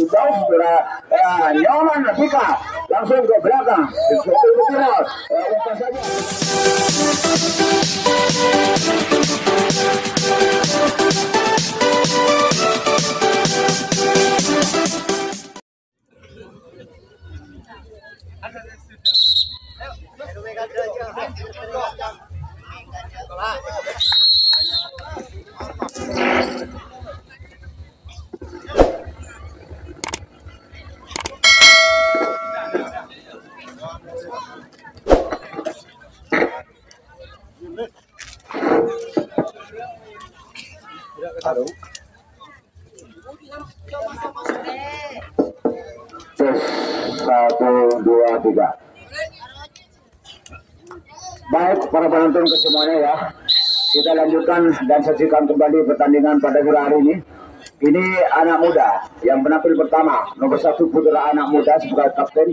begitu jauh saudara Nyoman Fika langsung ke belakang umpan saja. Satu, dua, tiga. Baik para penonton kesemuanya ya, kita lanjutkan dan saksikan kembali pertandingan pada sore hari ini. Ini anak muda yang menampil pertama, nomor 1 putra anak muda sebagai kapten.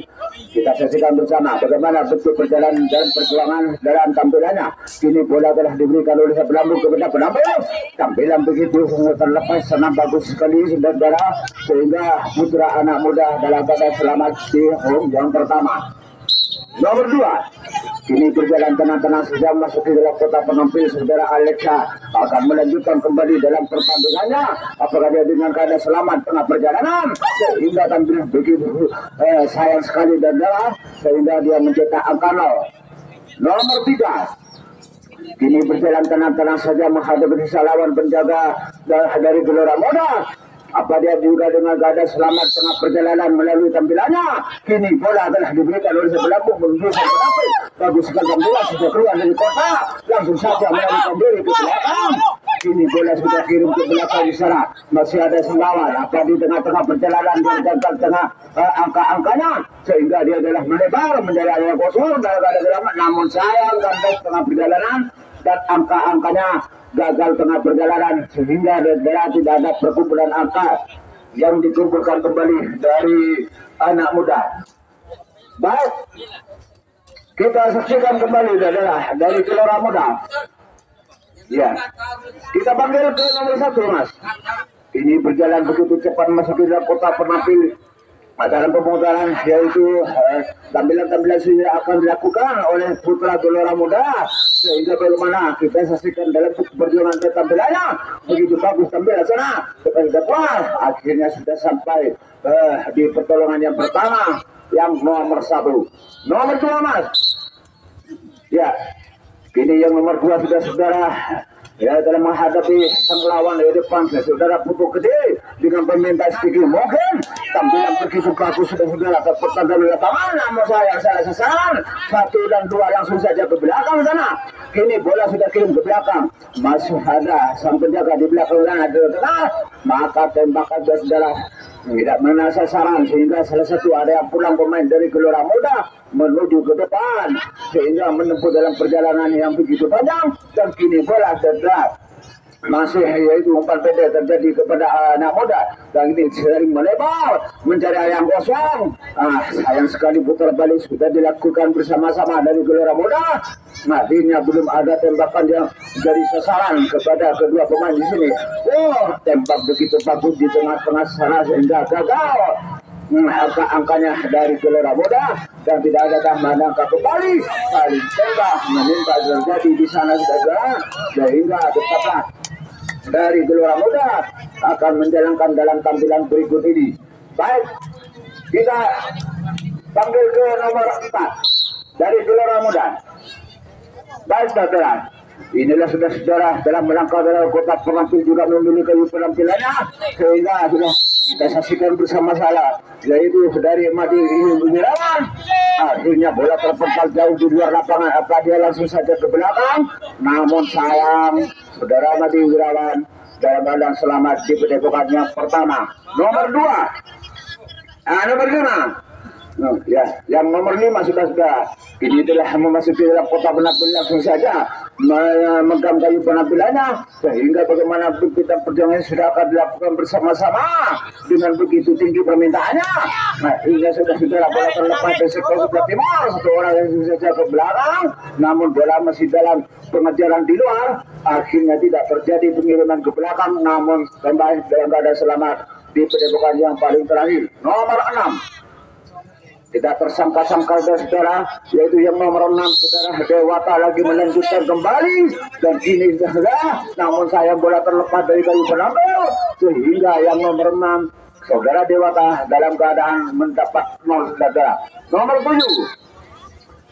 Kita saksikan bersama bagaimana bentuk perjalanan dan perjuangan dalam tampilannya. Kini bola telah diberikan oleh Belambung kepada penampil. Tampilan begitu terlepas, senam bagus sekali saudara, sehingga putra anak muda dalam keadaan selamat di home yang pertama. Nomor 2, kini berjalan tenang-tenang sudah masuk ke dalam kota penampil saudara Alexa akan melanjutkan kembali dalam pertandingannya. Apakah dia dengan keadaan selamat tengah perjalanan sehingga tampil begitu sayang sekali dan sehingga dia mencetak angka 0. Nomor 3, kini berjalan tenang-tenang saja menghadapi lawan penjaga dari Gelora Muda. Apa dia juga dengan keadaan selamat tengah perjalanan melalui tampilannya. Kini bola telah diberikan oleh Belambung menuju ke pendamping. Bagus sekali bola sudah keluar dari kota, langsung saja melarikan diri ke belakang. Kini bola sudah kirim ke belakang di sana. Masih ada selawan. Apa di tengah-tengah perjalanan dia gagal tengah angka-angkanya sehingga dia adalah melebar menjadi area kosong dalam keadaan selamat. Namun sayang kandas tengah perjalanan dan angka-angkanya gagal tengah perjalanan sehingga tidak ada perkumpulan angka yang dikumpulkan kembali dari anak muda. Baik, kita saksikan kembali adalah dari Gelora Muda. Ya, kita panggil ke nomor 1 Mas. Ini berjalan begitu cepat masuk ke dalam kota penampil. Dalam pemutaran yaitu tampilan-tampilan sudah akan dilakukan oleh putra Gelora Muda sehingga bagaimana kita saksikan dalam perjuangan tampilannya begitu bagus tampilan sana depan akhirnya sudah sampai di pertolongan yang pertama yang nomor 1. Nomor 2 Mas ya, kini yang nomor 2 sudah saudara ya dalam menghadapi sang lawan di depan saudara Putu Gede dengan peminta sedikit mungkin tampilan begitu bagus sudah saudara ke pertandingan di lapangan, namun saya salah sasaran 1 dan 2 langsung saja ke belakang sana. Kini bola sudah kirim ke belakang, masih ada sang penjaga di belakang sana di tengah, maka tembakan saudara tidak mengenai sasaran sehingga salah satu ada yang pulang pemain dari Gelora Muda menuju ke depan sehingga menempuh dalam perjalanan yang begitu panjang. Dan kini bola saudara masih yaitu umpan pendek terjadi kepada anak muda dan ini sering melebar mencari area yang kosong. Sayang sekali putar balik sudah dilakukan bersama-sama dari Gelora Muda. Akhirnya belum ada tembakan yang dari sasaran kepada kedua pemain di sini. Tembak begitu bagus di tengah-tengah sana sehingga gagal. Angka-angkanya dari Gelora Muda dan tidak ada tambahan angka kembali. Saling tembak menimpa terjadi di sana saja sehingga tetaplah dari Gelora Muda akan menjalankan dalam tampilan berikut ini. Baik, kita panggil ke nomor 4 dari Gelora Muda. Baik saudara, inilah sudah saudara dalam melangkah dalam kota penampil juga memiliki penampilannya sehingga sudah kita saksikan bersama-sama yaitu dari Madi Wirawan. Akhirnya bola terpental jauh di luar lapangan, apa dia langsung saja ke belakang, namun sayang saudara Madi Wirawan dalam keadaan selamat di pendepokan yang pertama. Nomor 2 nomor 5 ya, yang nomor 5 sudah ini telah memasuki dalam kota penampil langsung saja memegang kayu penampilannya sehingga bagaimana kita perjuangan sudah akan dilakukan bersama-sama dengan begitu tinggi permintaannya. Hingga sudah bola terlepas dari sektor sebelah timur, satu orang yang saja ke belakang, namun bola masih dalam pengejaran di luar. Akhirnya tidak terjadi pengiriman ke belakang, namun kembali dalam keadaan selamat di padepokan yang paling terakhir. Nomor 6 tidak tersangka-sangka saudara, yaitu yang nomor 6 saudara Dewata lagi melanjutkan kembali dan ini saudara, namun sayang bola terlepas dari kayu penambal sehingga yang nomor 6 saudara Dewata dalam keadaan mendapat 0 saudara. Nomor 7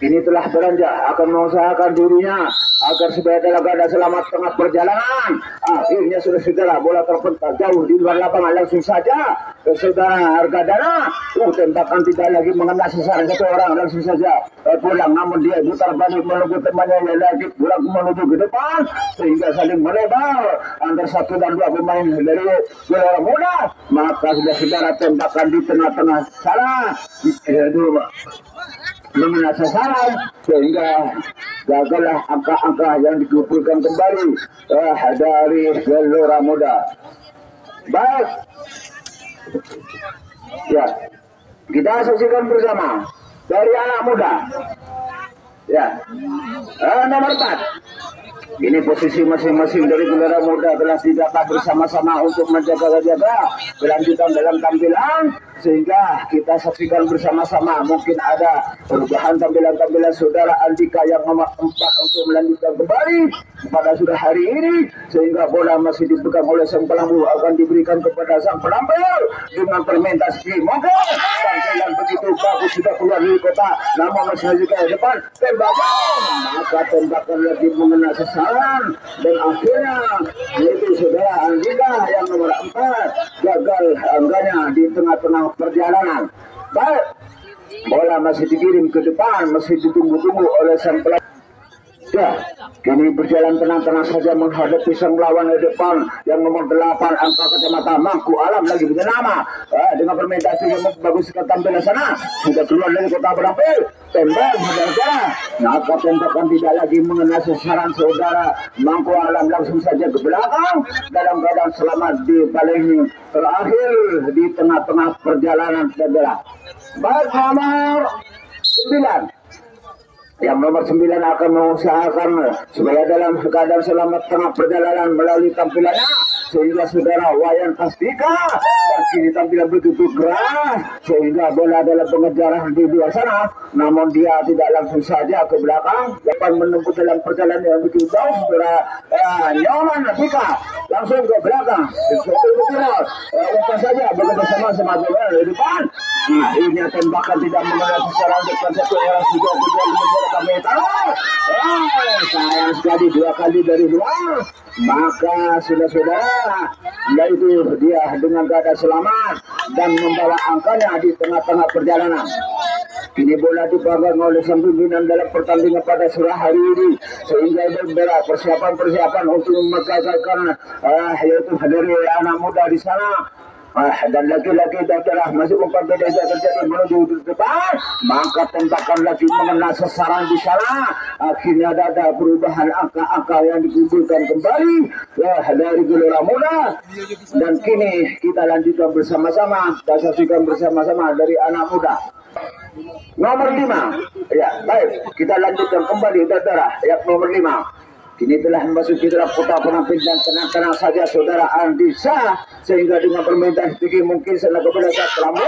ini telah beranjak akan mengusahakan dirinya agar supaya dalam keadaan selamat tengah perjalanan. Akhirnya saudara bola terpental jauh di luar lapangan, langsung saja ke saudara Argadana. Tembakan tidak lagi mengenai sasaran satu orang, langsung saja pulang, namun dia putar balik menuju temannya yang lagi pulang menuju ke depan sehingga saling melebar antara 1 dan 2 pemain dari Gelora Muda. Maka sudah saudara tembakan di tengah-tengah sana mengenai sasaran sehingga gagallah angka-angka yang dikumpulkan kembali dari Gelora Muda. Baik, ya kita saksikan bersama dari anak muda. Ya, nomor 4. Ini posisi masing-masing dari Gelora Muda telah didapat bersama-sama untuk menjaga-jaga kelanjutan dalam tampilan sehingga kita saksikan bersama-sama mungkin ada perubahan tampilan-tampilan saudara Andika yang nomor 4 untuk melanjutkan kembali pada sudah hari ini sehingga bola masih dipegang oleh sang pelambu akan diberikan kepada sang penampil dengan permintaan skill. Maka tampilan begitu bagus sudah keluar dari kota, namun masih juga di depan tembakan, maka tembakan lagi mengenai sasaran dan akhirnya yaitu saudara Andika yang nomor 4 gagal angganya di tengah-tengah perjalanan. Baik, bola masih dikirim ke depan, masih ditunggu-tunggu oleh sang pelatih. Ya, kini berjalan tenang-tenang saja menghadapi sang lawan di depan yang nomor 8 angka kacamata Mangku Alam lagi punya nama dengan permintaan yang bagus ke tampilan sana sudah keluar dari kota penampil tembak saudara. Maka tembakan tidak lagi mengenai sasaran saudara Mangku Alam langsung saja ke belakang dalam keadaan selamat di paling terakhir di tengah-tengah perjalanan saudara. Baik, nomor 9 yang nomor 9 akan mengusahakan supaya dalam keadaan selamat tengah perjalanan melalui tampilannya sehingga saudara Wayan Pastika dan kini tampilan begitu keras sehingga bola dalam pengejaran di luar sana, namun dia tidak langsung saja ke belakang dapat menempuh dalam perjalanan yang begitu jauh saudara Nyoman Pastika langsung ke belakang bukan saja begitu sama-sama bola di depan. Ini tembakan tidak mengenai sasaran depan satu orang sudah kami tahu. Sayang sekali 2 kali dari luar. Maka saudara-saudara yaitu dia dengan keadaan selamat dan membawa angkanya di tengah-tengah perjalanan. Ini bola dipegang oleh sang pimpinan dalam pertandingan pada sore hari ini sehingga berbeda persiapan-persiapan untuk menggagalkan yaitu dari anak muda di sana. Dan lagi-lagi daerah masih memperbedakan terjadi menuju ke depan, maka tembakan lagi mengenai sasaran di sana. Akhirnya ada perubahan angka-angka yang dikumpulkan kembali dari Gelora Muda dan kini kita lanjutkan bersama-sama, kita saksikan bersama-sama dari anak muda. Nomor 5, ya baik kita lanjutkan kembali daerah yang nomor 5. Kini telah memasuki dalam kota penampil dan tenang-tenang saja saudara Andisa sehingga dengan permintaan sedikit mungkin setelah kepada saat pelambu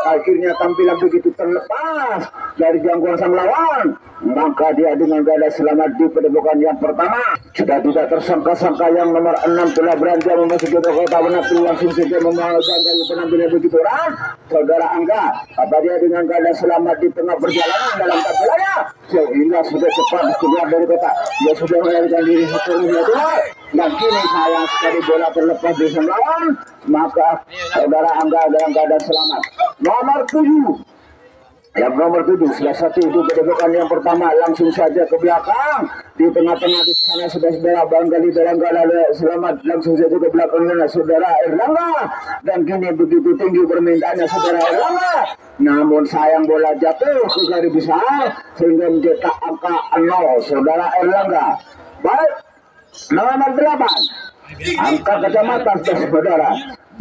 akhirnya tampilan begitu terlepas dari gangguan sang lawan, maka dia dengan keadaan selamat di padepokan yang pertama. Sudah tidak tersangka-sangka yang nomor 6 telah beranjak memasuki kota penampil langsung saja memasang dari penampilan begitu orang saudara Angga apa dia dengan keadaan selamat di tengah perjalanan dalam tampilannya sehingga sudah cepat keluar dari kota. Dia sudah melarikan diri sepenuhnya dan kini sayang sekali bola terlepas di sang lawan, maka saudara Angga dalam keadaan selamat. Nomor 7 yang nomor 7 salah satu itu padepokan yang pertama langsung saja ke belakang di tengah-tengah di sana saudara Banggali dalam keadaan selamat langsung saja ke belakang saudara Erlangga dan kini begitu tinggi permintaannya saudara Erlangga, namun sayang bola jatuh ke garis besar sehingga mencetak angka 0 saudara Erlangga. Baik, nomor 8 angka kacamata saudara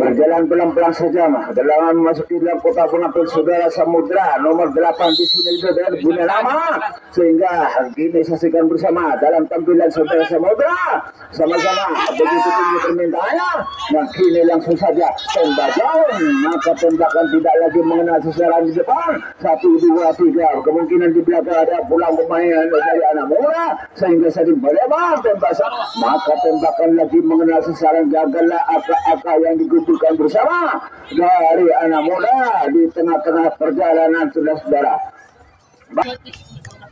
Berjalan pelan-pelan saja mah. Dalam memasuki dalam kota penampil saudara Samudra nomor 8 di sini saudara punya nama, sehingga kini saksikan bersama dalam tampilan saudara Samudra sama-sama begitu tinggi permintaannya. Nah kini langsung saja tembak jauh, maka tembakan tidak lagi mengenal sasaran di depan. 1, 2, 3, kemungkinan di belakang ada pulang pemain dari anak muda sehingga sering melebar tembak, maka tembakan lagi mengenal sasaran. Gagallah akal-akal yang dikumpulkan bersama dari anak muda di tengah-tengah perjalanan saudara-saudara.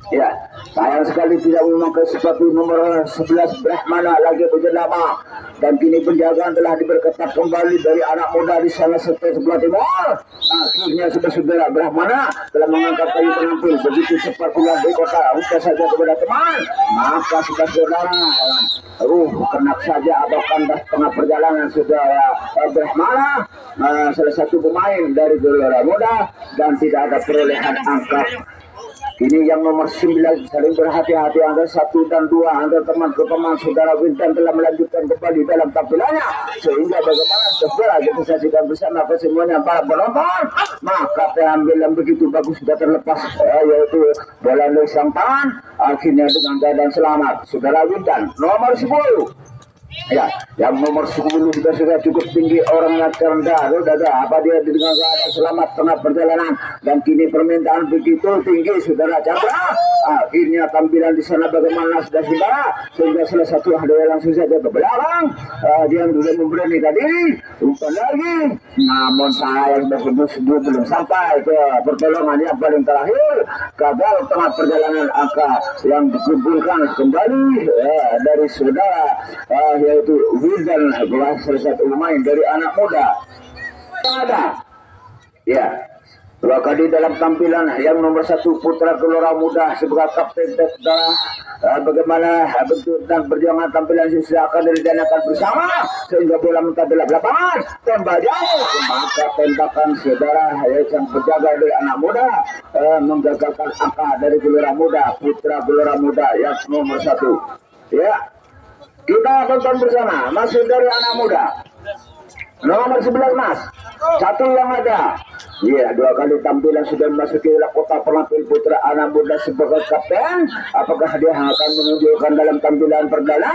Ya, sayang sekali tidak memakai sepatu nomor 11 Brahmana lagi berjenama, dan kini penjagaan telah diperketat kembali dari anak muda di sana sebelah timur. Akhirnya saudara Brahmana telah mengangkat kayu penampil begitu cepat pulang dari kota. Ucap saja kepada teman, maka saudara kenak saja atau kandas tengah perjalanan saudara Brahmana, salah satu pemain dari gelora muda, dan tidak ada perolehan angka. Ini yang nomor 9 saling berhati-hati antara 1 dan 2 antara teman ke teman. Saudara Wintan telah melanjutkan kembali dalam tampilannya, sehingga bagaimana saudara kita saksikan bersama kesemuanya para penonton. Maka pengambilan begitu bagus sudah terlepas, yaitu bola dari sang tangan. Akhirnya dengan keadaan selamat saudara Wintan nomor 10. Ya, yang nomor 10 sudah cukup tinggi, orangnya cerdas, apa dia dengan keadaan selamat tengah perjalanan, dan kini permintaan begitu tinggi saudara Chandra. Akhirnya tampilan di sana bagaimana saudara, sehingga salah satu ada langsung saja ke belakang. Dia sudah memberanikan diri umpan lagi, namun sayang belum sampai ke pertolongan yang paling terakhir. Gagal tengah perjalanan angka yang dikumpulkan kembali dari saudara yaitu Wildan, salah satu pemain dari anak muda. Ada ya, 2 kali dalam tampilan yang nomor 1 putra gelora muda sebagai kapten saudara. Bagaimana bentuk dan perjuangan tampilan sisa akan direncanakan bersama sehingga bola mentabrak lapangan, tembak jauh, maka tembakan saudara yang berjaga dari anak muda menggagalkan angka dari gelora muda, putra gelora muda yang nomor 1. Ya, kita tonton bersama masih dari anak muda nomor 11 Mas, 1 yang ada. Iya, 2 kali tampilan sudah memasuki kota penampil putra anak muda sebagai kapten. Apakah dia akan menunjukkan dalam tampilan perdana?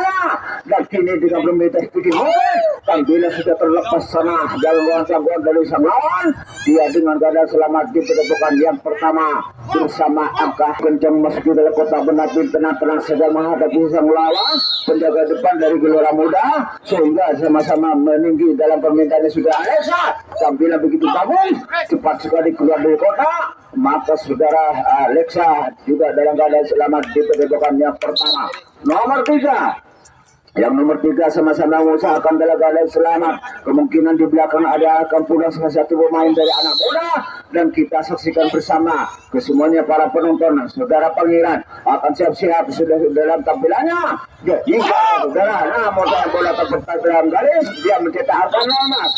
Dan kini dengan berminta sedikit mungkin tampilan sudah terlepas sana dalam ruang jangkauan dari sang lawan. Dia dengan keadaan selamat di pendepokan yang pertama bersama angka kencang masuki dalam kota penampil, tenang-tenang sedang menghadapi sang lawan penjaga depan dari gelora muda, sehingga sama-sama meninggi dalam permintaannya sudah Alexa. Tampilan begitu bagus, cepat sekali keluar dari kota, maka saudara Alexa juga dalam keadaan selamat di pendepokan yang pertama. Nomor 3, yang nomor 3 sama-sama mengusahakan dalam keadaan selamat. Kemungkinan di belakang ada akan pulang salah satu pemain dari anak muda, dan kita saksikan bersama kesemuanya para penonton. Saudara Pangeran akan siap-siap sudah dalam tampilannya. Jika saudara namun bola terpetak dalam garis, dia mencetak angka 0 Mas,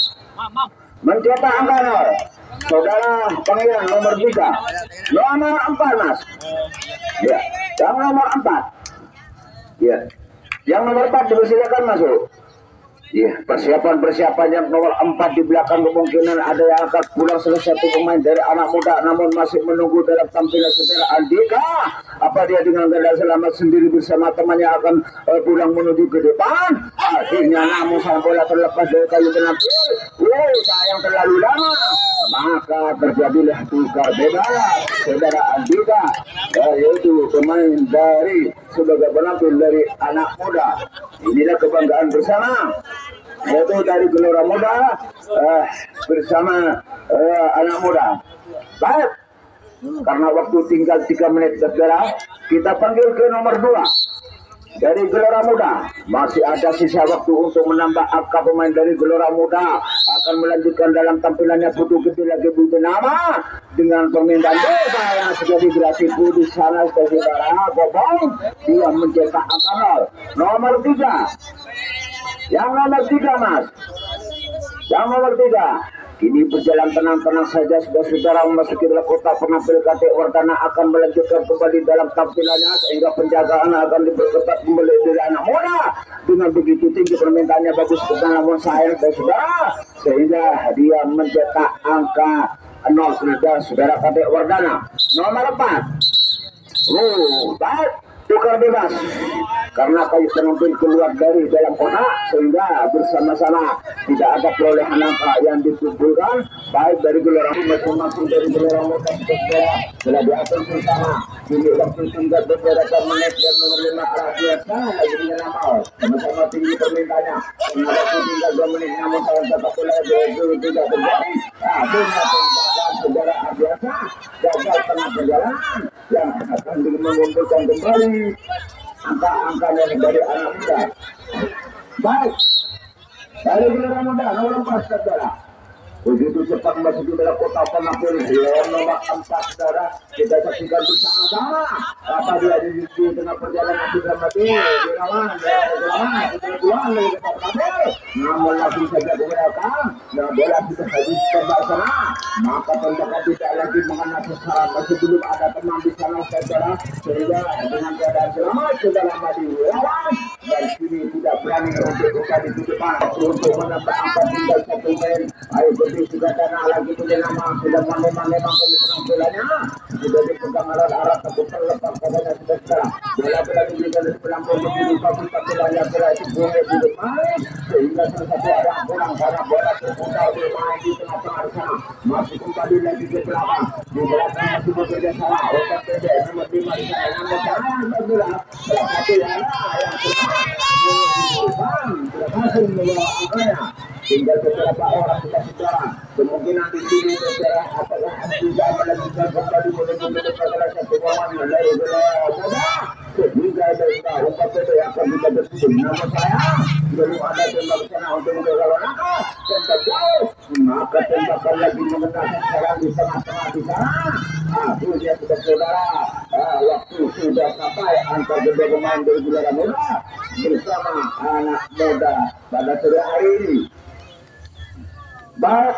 mencetak angka 0. Saudara Pangeran nomor 3, nomor 4 Mas. Ya, yang nomor 4. Ya, yang nomor 4 dipersilakan masuk. Ya, persiapan yang nomor 4 di belakang kemungkinan ada yang akan pulang salah satu pemain dari anak muda, namun masih menunggu dalam tampilan saudara Andika. Apa dia dengan keadaan selamat sendiri bersama temannya akan pulang menuju ke depan. Akhirnya namun sang bola terlepas dari kayu penampil. Sayang terlalu lama, maka terjadilah tukar bebas saudara Andika, yaitu pemain dari sebagai penampil dari anak muda. Inilah kebanggaan bersama, yaitu dari gelora muda bersama anak muda. Baik, karena waktu tinggal 3 menit saudara, kita panggil ke nomor 2 dari gelora muda. Masih ada sisa waktu untuk menambah angka pemain dari gelora muda akan melanjutkan dalam tampilannya. Butuh gede lagi butuh nama dengan permintaan desa yang sudah digratiku di sana saudara Bobong. Dia mencetak angka 0. Nomor 3, yang nomor 3 Mas, yang nomor 3. Kini berjalan tenang-tenang saja saudara memasuki dalam kota penampil KT Wardana akan melanjutkan kembali dalam tampilannya, sehingga penjagaan akan diperketat kembali dari anak muda. Dengan begitu tinggi permintaannya bagus, namun sayang saudara sehingga dia mencetak angka 0 saudara Kadek Wardana. Nomor 4. Baik, tukar bebas karena kayu penonton keluar dari dalam kotak sehingga bersama-sama tidak ada perolehan angka yang dikumpulkan baik dari gelorang masing-masing dari gelorang motor telah diatur bersama. Kini waktu tinggal beberapa menit dan nomor 5 Radiasa lagi dengan Amal sama-sama tinggi permintanya. Waktu tinggal 2 menit namun salah satu bola tidak terjadi. Dengan tembakan saudara Radiasa gagal tengah perjalanan yang akan mengumpulkan kembali angka-angkanya dari anak muda. Baik, dari gelorang muda nomor 4 saudara. Begitu cepat masuk ke dalam kota Penapul yang nomor 4 saudara. Kita saksikan bersama-sama apa dia di tengah perjalanan sudah mati dirawan kebetulan dari kota Penapul. Namun langsung saja ke belakang dan bola sudah habis terbang sana. Maka tembakan tidak lagi mengenai sasaran masih belum ada teman di sana saudara sehingga dengan keadaan selamat saudara mati lawan dan sini tidak berani untuk buka di depan untuk menambah angka tinggal 1 main. Ayo sudah tanah lagi itu nama sudah memang penampilannya sudah dipegang arah takut terlepas padanya sudah sekarang bola juga dari pelampung dibuka tampilannya bola itu boleh di depan sehingga salah satu orang kurang karena bola terputar bermain di tengah-tengah sana masih kembali lagi ke belakang di belakang masih bekerja salah otak pede nomor 5 di sana nomor tangan bola salah satu yang sudah masuk membawa angkanya tinggal beberapa orang kita bicara kemungkinan di sini saudara apakah tidak melanjutkan kembali menuju salah satu lawan dari bola sehingga dari tahu KPP akan kita bersusun nama saya belum ada tembak sana untuk melawan angka tembak jauh maka tembakan lagi mengenai sekarang di tengah-tengah di sana itu dia sudah saudara waktu sudah sampai angka kedua pemain dari gelorang muda bersama anak muda pada sore hari ini. Baik,